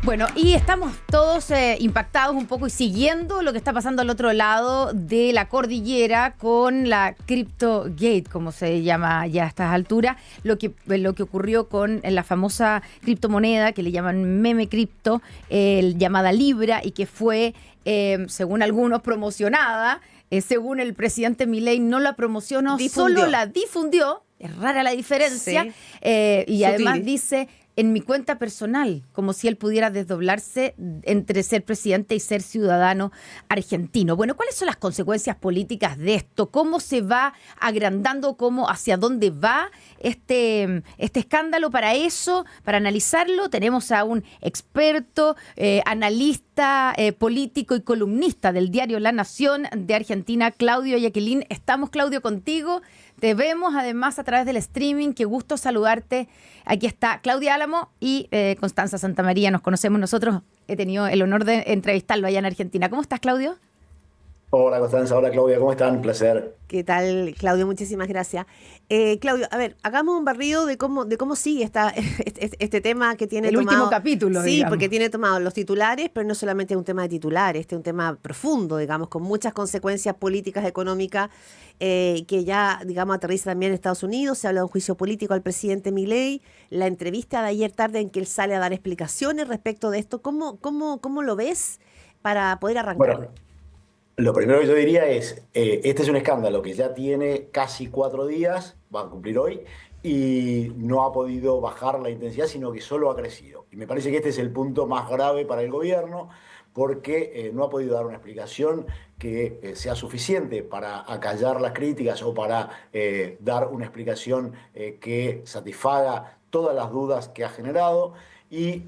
Bueno, y estamos todos impactados un poco y siguiendo lo que está pasando al otro lado de la cordillera con la CryptoGate, como se llama ya a estas alturas, lo que ocurrió con la famosa criptomoneda que le llaman meme cripto, llamada Libra, y que fue, según algunos, promocionada. Según el presidente Milei, no la promocionó, solo la difundió. Es rara la diferencia. Sí. Y sutil. Además dice, en mi cuenta personal, como si él pudiera desdoblarse entre ser presidente y ser ciudadano argentino. Bueno, ¿cuáles son las consecuencias políticas de esto? ¿Cómo se va agrandando? ¿Hacia dónde va este escándalo? Para eso, para analizarlo, tenemos a un experto, analista político y columnista del diario La Nación de Argentina, Claudio Yaquilín. Estamos, Claudio, contigo. Te vemos además a través del streaming. Qué gusto saludarte. Aquí está Claudia Álamo y Constanza Santamaría. Nos conocemos nosotros. He tenido el honor de entrevistarlo allá en Argentina. ¿Cómo estás, Claudio? Hola, Constanza. Hola, Claudia. ¿Cómo están? Un placer. ¿Qué tal, Claudio? Muchísimas gracias. Claudio, a ver, hagamos un barrido de cómo sigue este tema que tiene el tomado... último capítulo, sí, digamos. Porque tiene tomado los titulares, pero no solamente es un tema de titulares, este es un tema profundo, digamos, con muchas consecuencias políticas, económicas, que ya, digamos, aterriza también en Estados Unidos. Se habla de un juicio político al presidente Milei, la entrevista de ayer tarde en que él sale a dar explicaciones respecto de esto. ¿Cómo lo ves para poder arrancar? Bueno, lo primero que yo diría es, este es un escándalo que ya tiene casi 4 días, va a cumplir hoy, y no ha podido bajar la intensidad, sino que solo ha crecido. Y me parece que este es el punto más grave para el gobierno, porque no ha podido dar una explicación que sea suficiente para acallar las críticas o para dar una explicación que satisfaga todas las dudas que ha generado. Y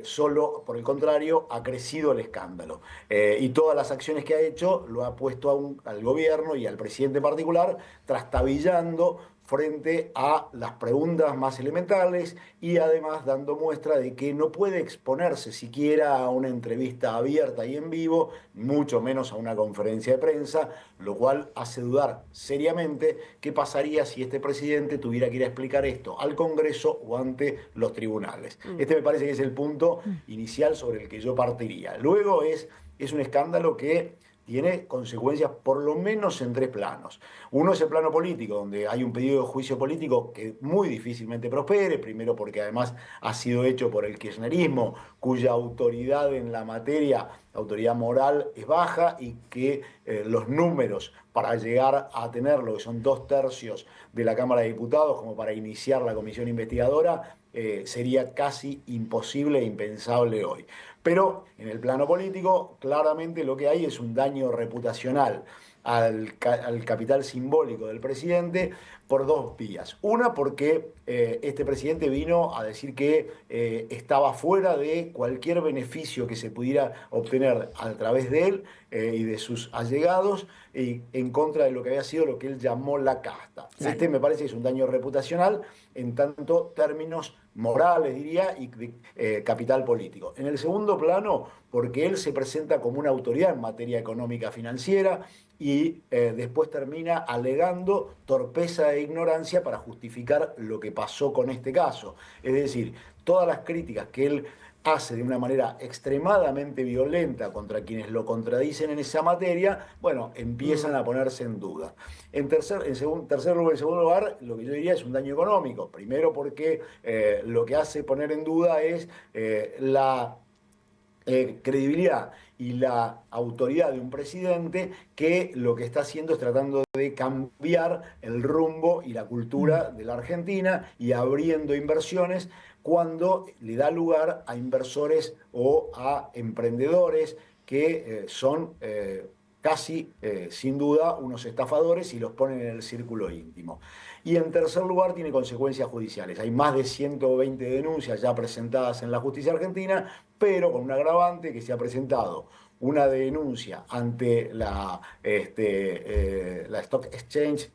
solo, por el contrario, ha crecido el escándalo. Y todas las acciones que ha hecho lo ha puesto al gobierno y al presidente en particular, trastabillando frente a las preguntas más elementales y además dando muestra de que no puede exponerse siquiera a una entrevista abierta y en vivo, mucho menos a una conferencia de prensa, lo cual hace dudar seriamente qué pasaría si este presidente tuviera que ir a explicar esto al Congreso o ante los tribunales. Este me parece que es el punto inicial sobre el que yo partiría. Luego es un escándalo que tiene consecuencias por lo menos en 3 planos. Uno es el plano político, donde hay un pedido de juicio político que muy difícilmente prospere, primero porque además ha sido hecho por el kirchnerismo, cuya autoridad en la materia, autoridad moral, es baja, y que los números para llegar a tenerlo, que son 2/3 de la Cámara de Diputados, como para iniciar la comisión investigadora, sería casi imposible e impensable hoy. Pero en el plano político, claramente lo que hay es un daño reputacional al capital simbólico del presidente por 2 vías. Una, porque este presidente vino a decir que estaba fuera de cualquier beneficio que se pudiera obtener a través de él y de sus allegados, y en contra de lo que había sido lo que él llamó la casta. Claro. Este me parece que es un daño reputacional en tanto términos morales, diría, y capital político. En el segundo plano, porque él se presenta como una autoridad en materia económica financiera y después termina alegando torpeza e ignorancia para justificar lo que pasó con este caso. Es decir, todas las críticas que él hace de una manera extremadamente violenta contra quienes lo contradicen en esa materia, bueno, empiezan a ponerse en duda. En segundo lugar, lo que yo diría es un daño económico. Primero porque lo que hace poner en duda es la credibilidad y la autoridad de un presidente que lo que está haciendo es tratando de cambiar el rumbo y la cultura de la Argentina y abriendo inversiones cuando le da lugar a inversores o a emprendedores que son casi, sin duda, unos estafadores y los ponen en el círculo íntimo. Y en tercer lugar, tiene consecuencias judiciales. Hay más de 120 denuncias ya presentadas en la justicia argentina, pero con un agravante: que se ha presentado una denuncia ante la Stock Exchange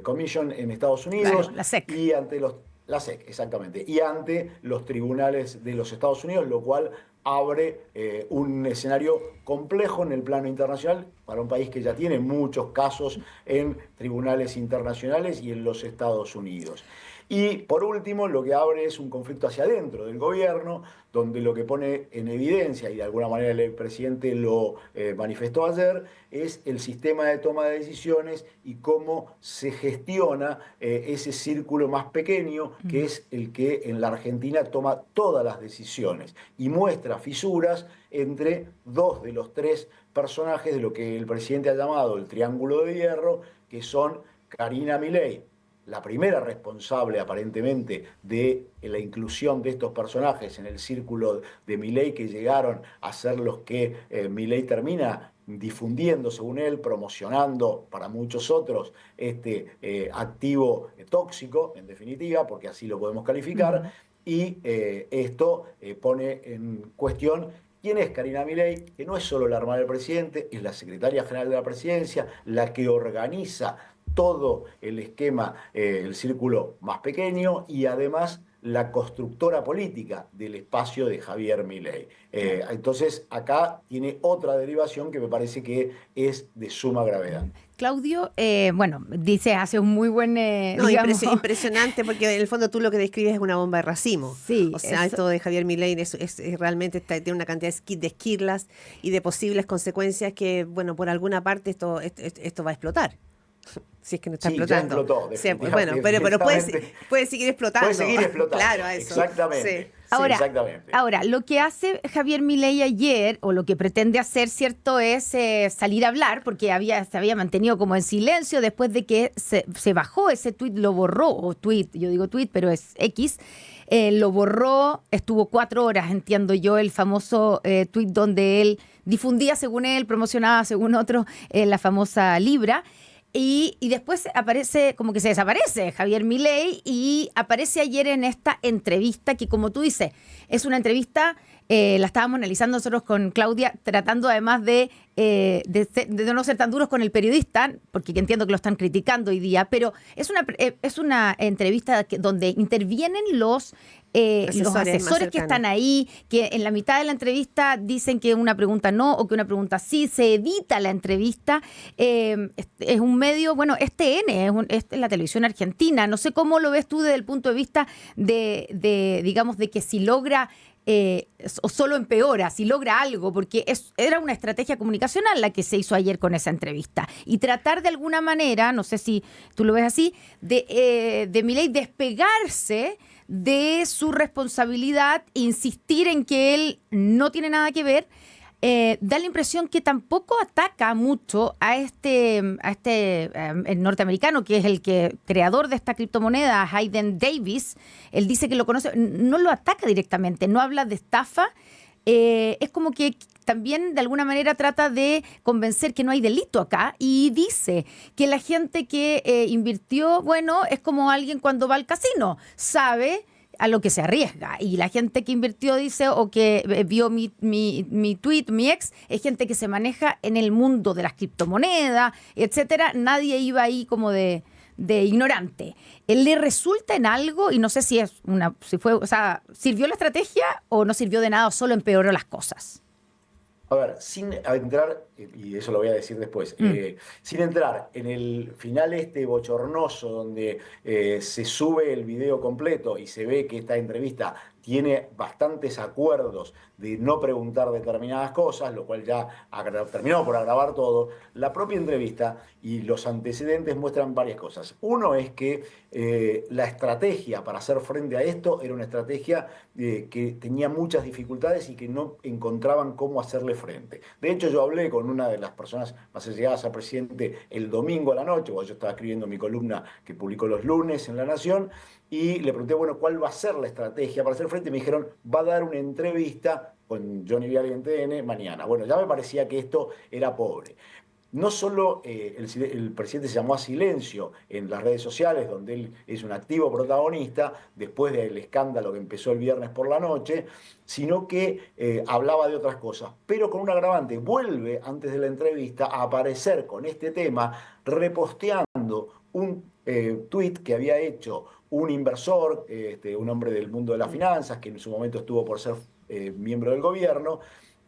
Commission en Estados Unidos, claro, la SEC. Y ante la SEC, exactamente, y ante los tribunales de los Estados Unidos, lo cual abre un escenario complejo en el plano internacional para un país que ya tiene muchos casos en tribunales internacionales y en los Estados Unidos. Y por último, lo que abre es un conflicto hacia adentro del gobierno, donde lo que pone en evidencia, y de alguna manera el presidente lo manifestó ayer, es el sistema de toma de decisiones y cómo se gestiona ese círculo más pequeño, que es el que en la Argentina toma todas las decisiones y muestra fisuras entre dos de los tres personajes de lo que el presidente ha llamado el Triángulo de Hierro, que son Karina Milei, la primera responsable aparentemente de la inclusión de estos personajes en el círculo de Milei, que llegaron a ser los que Milei termina difundiendo, según él, promocionando para muchos otros este activo tóxico, en definitiva, porque así lo podemos calificar, y esto pone en cuestión quién es Karina Milei, que no es solo la hermana del presidente, es la secretaria general de la presidencia, la que organiza todo el esquema, el círculo más pequeño, y además la constructora política del espacio de Javier Milei. Entonces, acá tiene otra derivación que me parece que es de suma gravedad. Claudio, bueno, dice, hace un muy buen... No, impresionante, porque en el fondo tú lo que describes es una bomba de racimo. Sí, o sea, esto de Javier Milei es realmente tiene una cantidad de esquirlas y de posibles consecuencias que, bueno, por alguna parte esto va a explotar. Si es que no está explotando. Ya explotó, bueno, pero puede seguir explotando. Puede seguir explotando. Claro, eso. Exactamente. Sí. Ahora, exactamente. Ahora, lo que hace Javier Milei ayer, o lo que pretende hacer, ¿cierto?, es salir a hablar, porque se había mantenido como en silencio después de que se bajó ese tuit, lo borró, o tuit, yo digo tuit, pero es X, lo borró, estuvo 4 horas, entiendo yo, el famoso tuit donde él difundía, según él, promocionaba, según otros, la famosa Libra. Y después aparece, como que se desaparece Javier Milei, y aparece ayer en esta entrevista que, como tú dices, es una entrevista, la estábamos analizando nosotros con Claudia, tratando además de no ser tan duros con el periodista, porque entiendo que lo están criticando hoy día, pero es una entrevista donde intervienen los asesores que están ahí, que en la mitad de la entrevista dicen que una pregunta no o que una pregunta sí, se edita la entrevista. Es un medio, bueno, es TN, es la televisión argentina. No sé cómo lo ves tú desde el punto de vista digamos, de que si logra o solo empeora, si logra algo, porque era una estrategia comunicacional la que se hizo ayer con esa entrevista, y tratar de alguna manera, no sé si tú lo ves así, de Milei despegarse de su responsabilidad, insistir en que él no tiene nada que ver. Da la impresión que tampoco ataca mucho a este norteamericano, que es el creador de esta criptomoneda, Hayden Davis. Él dice que lo conoce, no lo ataca directamente, no habla de estafa. Es como que también de alguna manera trata de convencer que no hay delito acá, y dice que la gente que invirtió, bueno, es como alguien cuando va al casino, sabe a lo que se arriesga, y la gente que invirtió, dice, o que vio mi tweet, mi ex, es gente que se maneja en el mundo de las criptomonedas, etcétera. Nadie iba ahí como de ignorante. ¿Él le resulta en algo? Y no sé si ¿sirvió la estrategia o no sirvió de nada, o solo empeoró las cosas? A ver, sin entrar, y eso lo voy a decir después, sin entrar en el final bochornoso donde se sube el video completo y se ve que esta entrevista tiene bastantes acuerdos de no preguntar determinadas cosas, lo cual ya terminó por agravar todo. La propia entrevista y los antecedentes muestran varias cosas. Uno es que la estrategia para hacer frente a esto era una estrategia que tenía muchas dificultades y que no encontraban cómo hacerle frente. De hecho, yo hablé con una de las personas más allegadas al presidente el domingo a la noche, cuando yo estaba escribiendo mi columna que publicó los lunes en La Nación, y le pregunté, bueno, ¿cuál va a ser la estrategia para hacer frente? Me dijeron, va a dar una entrevista con Johnny Viale en TN mañana. Bueno, ya me parecía que esto era pobre. No solo el presidente se llamó a silencio en las redes sociales, donde él es un activo protagonista, después del escándalo que empezó el viernes por la noche, sino que hablaba de otras cosas. Pero con un agravante, vuelve antes de la entrevista a aparecer con este tema, reposteando un tuit que había hecho un inversor, un hombre del mundo de las finanzas, que en su momento estuvo por ser miembro del gobierno,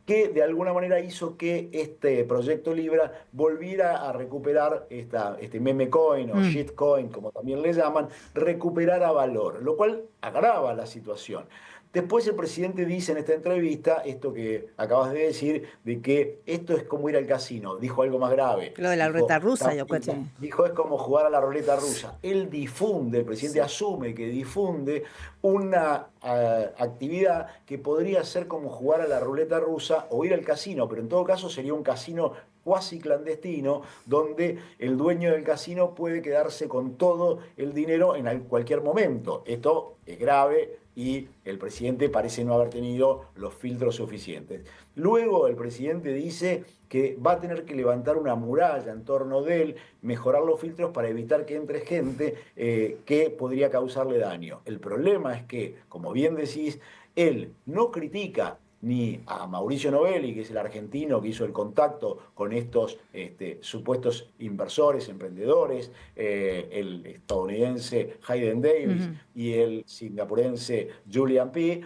que de alguna manera hizo que este proyecto Libra volviera a recuperar este meme coin o shitcoin, como también le llaman, recuperara valor, lo cual agrava la situación. Después el presidente dice en esta entrevista, esto que acabas de decir, de que esto es como ir al casino. Dijo algo más grave. Lo de la ruleta rusa, yo creo. Dijo, es como jugar a la ruleta rusa. Él difunde, el presidente asume que difunde una actividad que podría ser como jugar a la ruleta rusa o ir al casino, pero en todo caso sería un casino cuasi clandestino, donde el dueño del casino puede quedarse con todo el dinero en cualquier momento. Esto es grave y el presidente parece no haber tenido los filtros suficientes. Luego el presidente dice que va a tener que levantar una muralla en torno de él, mejorar los filtros para evitar que entre gente que podría causarle daño. El problema es que, como bien decís, él no critica ni a Mauricio Novelli, que es el argentino que hizo el contacto con estos supuestos inversores, emprendedores, el estadounidense Hayden Davis y el singapurense Julian P.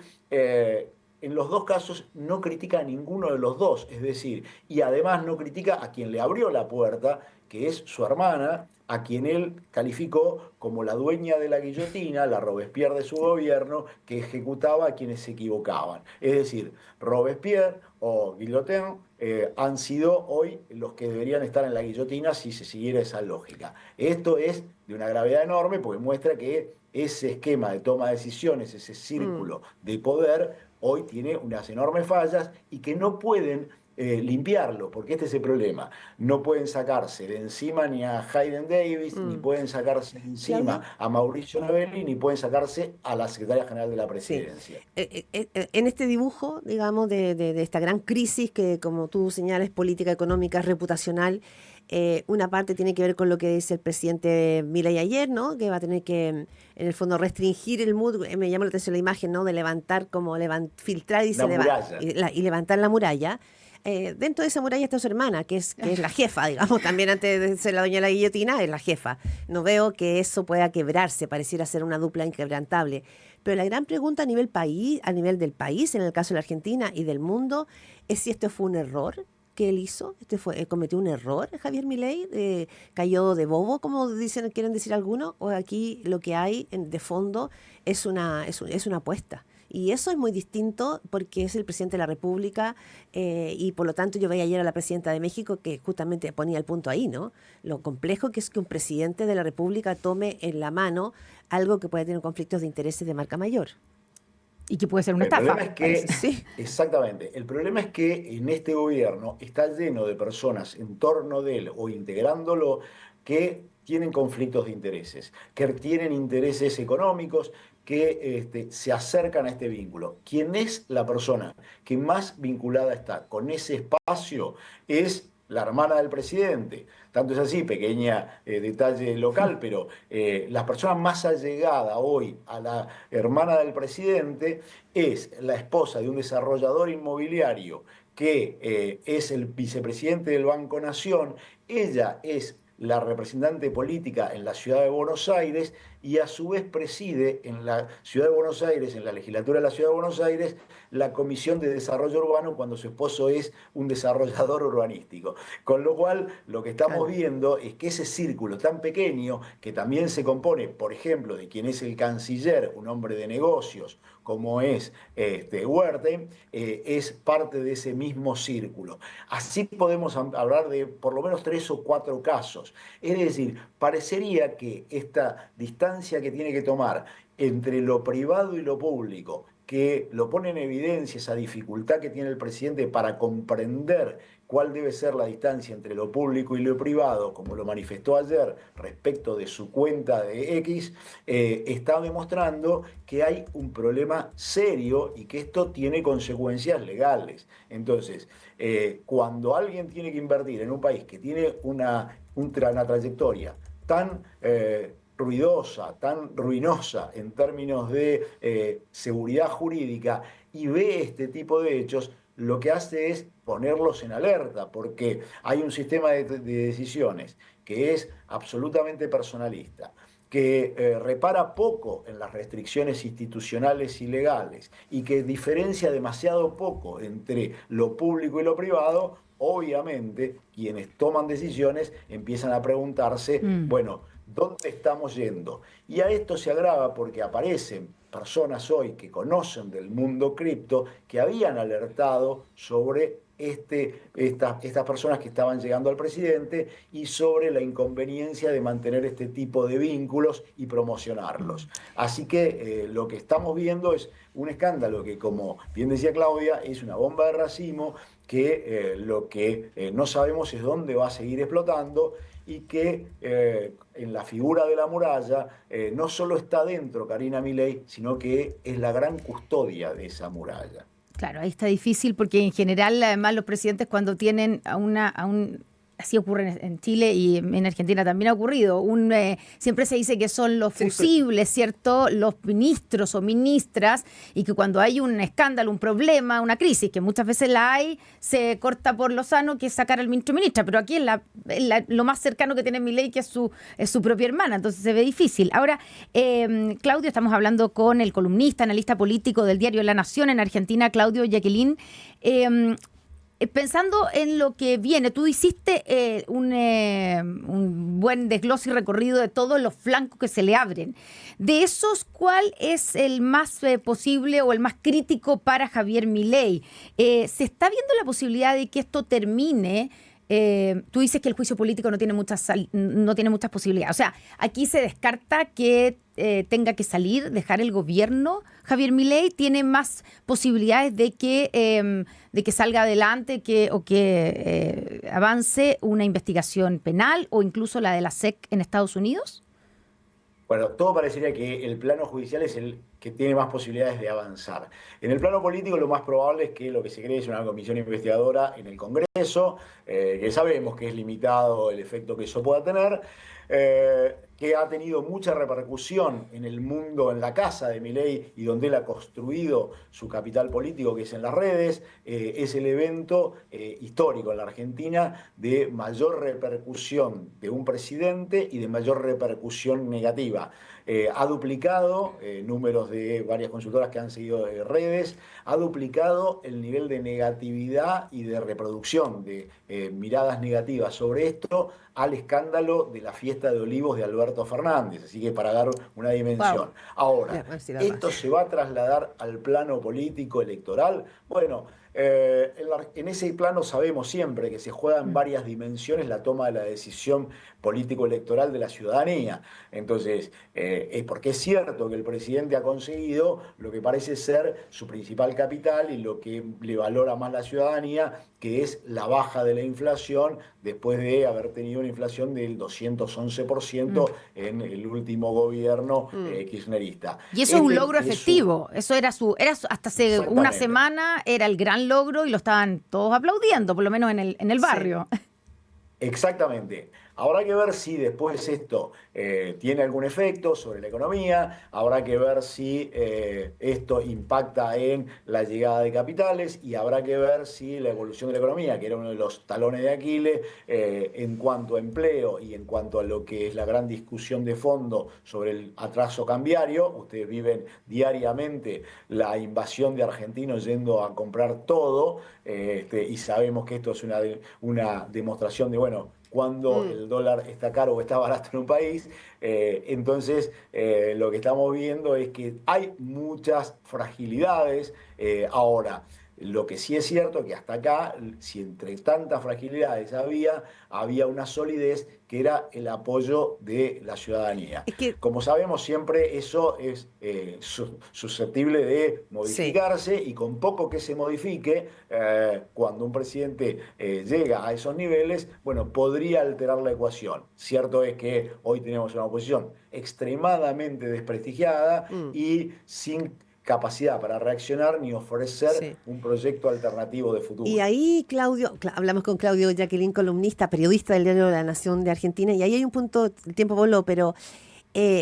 En los dos casos no critica a ninguno de los dos, es decir, y además no critica a quien le abrió la puerta, que es su hermana, a quien él calificó como la dueña de la guillotina, la Robespierre de su gobierno, que ejecutaba a quienes se equivocaban. Es decir, Robespierre o Guillotin han sido hoy los que deberían estar en la guillotina si se siguiera esa lógica. Esto es de una gravedad enorme porque muestra que ese esquema de toma de decisiones, ese círculo de poder, hoy tiene unas enormes fallas y que no pueden limpiarlo, porque este es el problema. No pueden sacarse de encima ni a Hayden Davis, ni pueden sacarse de encima a Mauricio Novelli, ni pueden sacarse a la secretaria general de la presidencia. Sí. En este dibujo, digamos, de esta gran crisis que, como tú señalas, política, económica, reputacional, una parte tiene que ver con lo que dice el presidente Milei ayer, ¿no? Que va a tener que, en el fondo, restringir el mood. Me llama la atención la imagen, ¿no? De levantar, como filtrar y levantar la muralla. Dentro de esa muralla está su hermana, que es la jefa, digamos, también antes de ser la dueña de la guillotina, es la jefa. No veo que eso pueda quebrarse, pareciera ser una dupla inquebrantable. Pero la gran pregunta a nivel del país, en el caso de la Argentina y del mundo, es si esto fue un error que él hizo. ¿Cometió un error Javier Milei? ¿Cayó de bobo, como quieren decir algunos? ¿O aquí lo que hay de fondo es una apuesta? Y eso es muy distinto porque es el presidente de la República y por lo tanto yo veía ayer a la presidenta de México que justamente ponía el punto ahí, ¿no? Lo complejo que es que un presidente de la República tome en la mano algo que puede tener conflictos de intereses de marca mayor. Y que puede ser una estafa. El problema es que, sí. Exactamente. El problema es que en este gobierno está lleno de personas en torno de él o integrándolo que tienen conflictos de intereses, que tienen intereses económicos, que se acercan a este vínculo. ¿Quién es la persona que más vinculada está con ese espacio? Es la hermana del presidente. Tanto es así, pequeña detalle local, pero la persona más allegada hoy a la hermana del presidente es la esposa de un desarrollador inmobiliario que es el vicepresidente del Banco Nación. Ella es la representante política en la ciudad de Buenos Aires y a su vez preside en la ciudad de Buenos Aires, en la legislatura de la ciudad de Buenos Aires, la Comisión de Desarrollo Urbano cuando su esposo es un desarrollador urbanístico. Con lo cual, lo que estamos viendo es que ese círculo tan pequeño, que también se compone, por ejemplo, de quien es el canciller, un hombre de negocios, como es Huerte, es parte de ese mismo círculo. Así podemos hablar de por lo menos 3 o 4 casos. Es decir, parecería que esta distancia que tiene que tomar entre lo privado y lo público, que lo pone en evidencia esa dificultad que tiene el presidente para comprender cuál debe ser la distancia entre lo público y lo privado, como lo manifestó ayer respecto de su cuenta de X, está demostrando que hay un problema serio y que esto tiene consecuencias legales. Entonces, cuando alguien tiene que invertir en un país que tiene una trayectoria tan ruidosa, tan ruinosa en términos de seguridad jurídica y ve este tipo de hechos, lo que hace es ponerlos en alerta, porque hay un sistema de decisiones que es absolutamente personalista, que repara poco en las restricciones institucionales y legales y que diferencia demasiado poco entre lo público y lo privado, obviamente quienes toman decisiones empiezan a preguntarse, bueno, ¿dónde estamos yendo? Y a esto se agrava porque aparecen personas hoy que conocen del mundo cripto que habían alertado sobre estas personas que estaban llegando al presidente y sobre la inconveniencia de mantener este tipo de vínculos y promocionarlos. Así que lo que estamos viendo es un escándalo que, como bien decía Claudia, es una bomba de racimo que lo que no sabemos es dónde va a seguir explotando y que en la figura de la muralla no solo está dentro Karina Milei, sino que es la gran custodia de esa muralla. Claro, ahí está difícil porque en general, además, los presidentes cuando tienen así ocurre en Chile y en Argentina también ha ocurrido, siempre se dice que son los fusibles, ¿cierto?, los ministros o ministras, y que cuando hay un escándalo, un problema, una crisis, que muchas veces la hay, se corta por lo sano, que es sacar al ministro o ministra, pero aquí es lo más cercano que tiene Milei, que es su propia hermana, entonces se ve difícil. Ahora, Claudio, estamos hablando con el columnista, analista político del diario La Nación en Argentina, Claudio Yaquilín. Pensando en lo que viene, tú hiciste un buen desglose y recorrido de todos los flancos que se le abren. De esos, ¿cuál es el más posible o el más crítico para Javier Milei? ¿Se está viendo la posibilidad de que esto termine? Tú dices que el juicio político no tiene muchas posibilidades. O sea, aquí se descarta que tenga que salir, dejar el gobierno. Javier Milei tiene más posibilidades de que salga adelante o que avance una investigación penal o incluso la de la SEC en Estados Unidos. Bueno, todo parecería que el plano judicial es el que tiene más posibilidades de avanzar. En el plano político lo más probable es que lo que se cree es una comisión investigadora en el Congreso, que sabemos que es limitado el efecto que eso pueda tener, que ha tenido mucha repercusión en el mundo, en la casa de Milei y donde él ha construido su capital político, que es en las redes. Es el evento histórico en la Argentina de mayor repercusión de un presidente y de mayor repercusión negativa. Ha duplicado, números de varias consultoras que han seguido redes, ha duplicado el nivel de negatividad y de reproducción de miradas negativas sobre esto al escándalo de la fiesta de Olivos de Alberto Fernández. Así que para dar una dimensión. Wow. Ahora, ¿esto se va a trasladar al plano político electoral? Bueno, en ese plano sabemos siempre que se juega en varias dimensiones la toma de la decisión político-electoral de la ciudadanía. Entonces, porque es cierto que el presidente ha conseguido lo que parece ser su principal capital y lo que le valora más la ciudadanía, que es la baja de la inflación después de haber tenido una inflación del 211% en el último gobierno kirchnerista. Y eso es un logro efectivo. Eso era hasta hace una semana era el gran logro y lo estaban todos aplaudiendo, por lo menos en el barrio. Sí. Exactamente. Habrá que ver si después esto tiene algún efecto sobre la economía, habrá que ver si esto impacta en la llegada de capitales y habrá que ver si la evolución de la economía, que era uno de los talones de Aquiles, en cuanto a empleo y en cuanto a lo que es la gran discusión de fondo sobre el atraso cambiario. Ustedes viven diariamente la invasión de argentinos yendo a comprar todo, y sabemos que esto es una demostración de, bueno, cuando el dólar está caro o está barato en un país. Entonces lo que estamos viendo es que hay muchas fragilidades. Ahora, lo que sí es cierto es que hasta acá, si entre tantas fragilidades había una solidez que era el apoyo de la ciudadanía. Es que, como sabemos, siempre eso es susceptible de modificarse, sí. Y con poco que se modifique, cuando un presidente llega a esos niveles, bueno, podría alterar la ecuación. Cierto es que hoy tenemos una oposición extremadamente desprestigiada y sin capacidad para reaccionar ni ofrecer un proyecto alternativo de futuro. Y ahí, Claudio, hablamos con Claudio Yaquilín, columnista, periodista del diario La Nación de Argentina, y ahí hay un punto, el tiempo voló, pero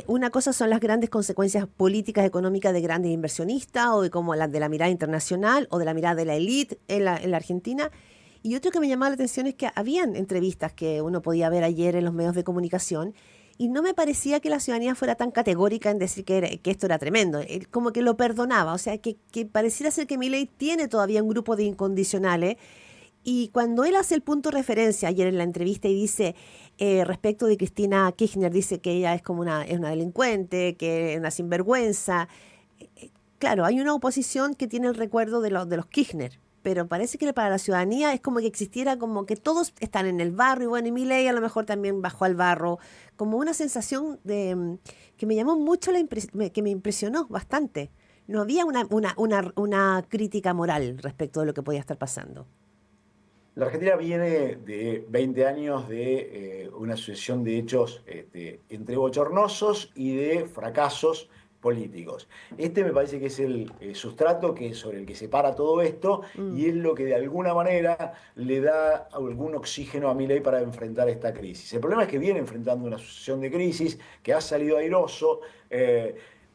una cosa son las grandes consecuencias políticas, económicas de grandes inversionistas, o de como la de la mirada internacional, o de la mirada de la élite en la Argentina. Y otro que me llamaba la atención es que habían entrevistas que uno podía ver ayer en los medios de comunicación, y no me parecía que la ciudadanía fuera tan categórica en decir que esto era tremendo. Él como que lo perdonaba, o sea, que pareciera ser que Milei tiene todavía un grupo de incondicionales. Y cuando él hace el punto de referencia ayer en la entrevista y dice, respecto de Cristina Kirchner, dice que ella es como es una delincuente, que es una sinvergüenza. Claro, hay una oposición que tiene el recuerdo de los Kirchner, pero parece que para la ciudadanía es como que existiera como que todos están en el barro y bueno, y Milei a lo mejor también bajó al barro, como una sensación que me llamó mucho, que me impresionó bastante. No había una crítica moral respecto de lo que podía estar pasando. La Argentina viene de 20 años de una sucesión de hechos entre bochornosos y de fracasos políticos. Este me parece que es el sustrato sobre el que se para todo esto y es lo que de alguna manera le da algún oxígeno a Milei para enfrentar esta crisis. El problema es que viene enfrentando una sucesión de crisis, que ha salido airoso.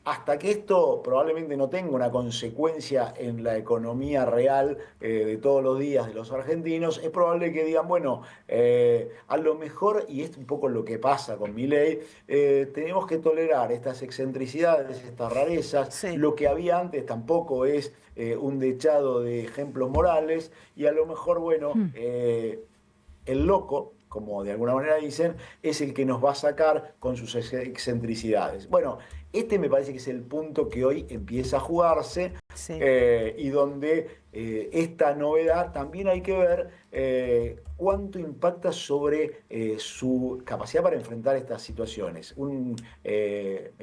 Hasta que esto probablemente no tenga una consecuencia en la economía real de todos los días de los argentinos, es probable que digan, bueno, a lo mejor, y es un poco lo que pasa con Milei, tenemos que tolerar estas excentricidades, estas rarezas, Sí. lo que había antes tampoco es un dechado de ejemplos morales, y a lo mejor, bueno, el loco, como de alguna manera dicen, es el que nos va a sacar con sus excentricidades. Bueno, este me parece que es el punto que hoy empieza a jugarse Sí. y donde esta novedad también hay que ver cuánto impacta sobre su capacidad para enfrentar estas situaciones. Un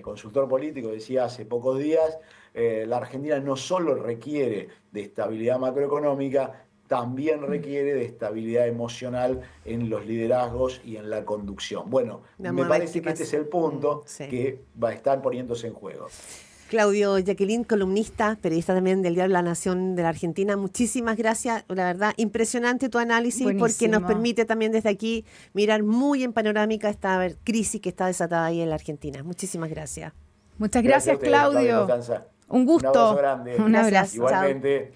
consultor político decía hace pocos días, la Argentina no solo requiere de estabilidad macroeconómica, también requiere de estabilidad emocional en los liderazgos y en la conducción. Bueno, me parece que este es el punto Sí. que va a estar poniéndose en juego. Claudio Yaquilín, columnista, periodista también del diario La Nación de la Argentina, muchísimas gracias. La verdad, impresionante tu análisis. Buenísimo. Porque nos permite también desde aquí mirar muy en panorámica esta crisis que está desatada ahí en la Argentina. Muchísimas gracias. Muchas gracias, a ustedes, Claudia y Claudio. Constanza. Un gusto. Un abrazo grande. Un Gracias. abrazo. Igualmente.